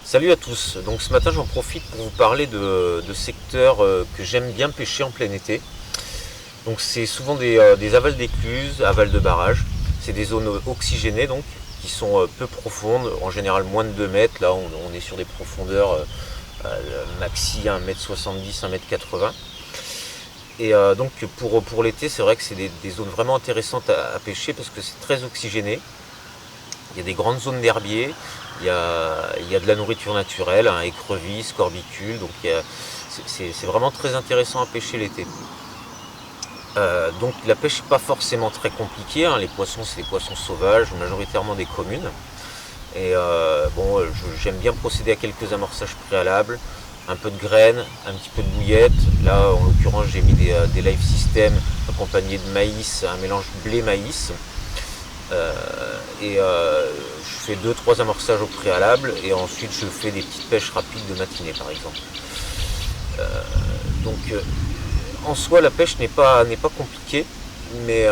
Salut à tous, donc ce matin j'en profite pour vous parler de secteurs que j'aime bien pêcher en plein été. Donc c'est souvent des avals d'écluses, avals de barrages. C'est des zones oxygénées donc, qui sont peu profondes, en général moins de 2 mètres. Là on est sur des profondeurs maxi 1m70, 1m80. Et donc pour l'été c'est vrai que c'est des zones vraiment intéressantes à pêcher parce que c'est très oxygéné. Il y a des grandes zones d'herbiers, il y a de la nourriture naturelle, hein, écrevisses, corbicules, donc c'est vraiment très intéressant à pêcher l'été. Donc la pêche n'est pas forcément très compliquée, hein, les poissons c'est des poissons sauvages, majoritairement des communes. Et bon, j'aime bien procéder à quelques amorçages préalables, un peu de graines, un petit peu de bouillette. Là en l'occurrence j'ai mis des live systems accompagnés de maïs, un mélange blé-maïs. Je fais 2-3 amorçages au préalable et ensuite je fais des petites pêches rapides de matinée par exemple. Donc en soi la pêche n'est pas compliquée, mais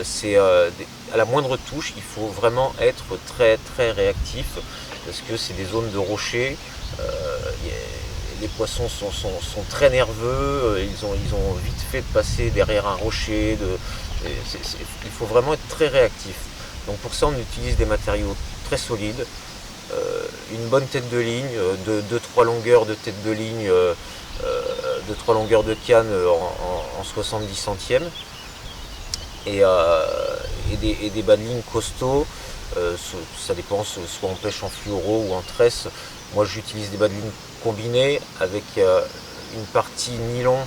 c'est à la moindre touche il faut vraiment être très très réactif parce que c'est des zones de rochers. Les poissons sont très nerveux, ils ont vite fait de passer derrière un rocher. Il faut vraiment être très réactif. Donc pour ça on utilise des matériaux très solides, une bonne tête de ligne, de 2-3 longueurs de tête de ligne, de 3 longueurs de canne en 70 centièmes et des bas de ligne costauds. Ça dépend, soit on pêche en fluoro ou en tresse. Moi j'utilise des bas de ligne combinés avec une partie nylon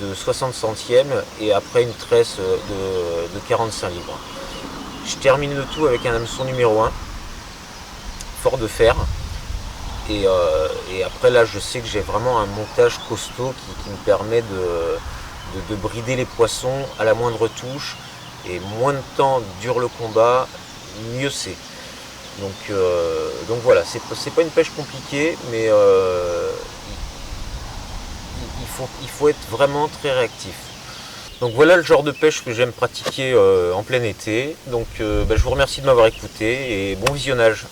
de 60 centièmes et après une tresse de 45 livres. Je termine le tout avec un hameçon numéro 1, fort de fer. Et après là je sais que j'ai vraiment un montage costaud qui me permet de brider les poissons à la moindre touche. Et moins de temps dure le combat, mieux c'est. Donc voilà, c'est pas une pêche compliquée, mais il faut être vraiment très réactif. Donc voilà le genre de pêche que j'aime pratiquer en plein été. Donc je vous remercie de m'avoir écouté et bon visionnage.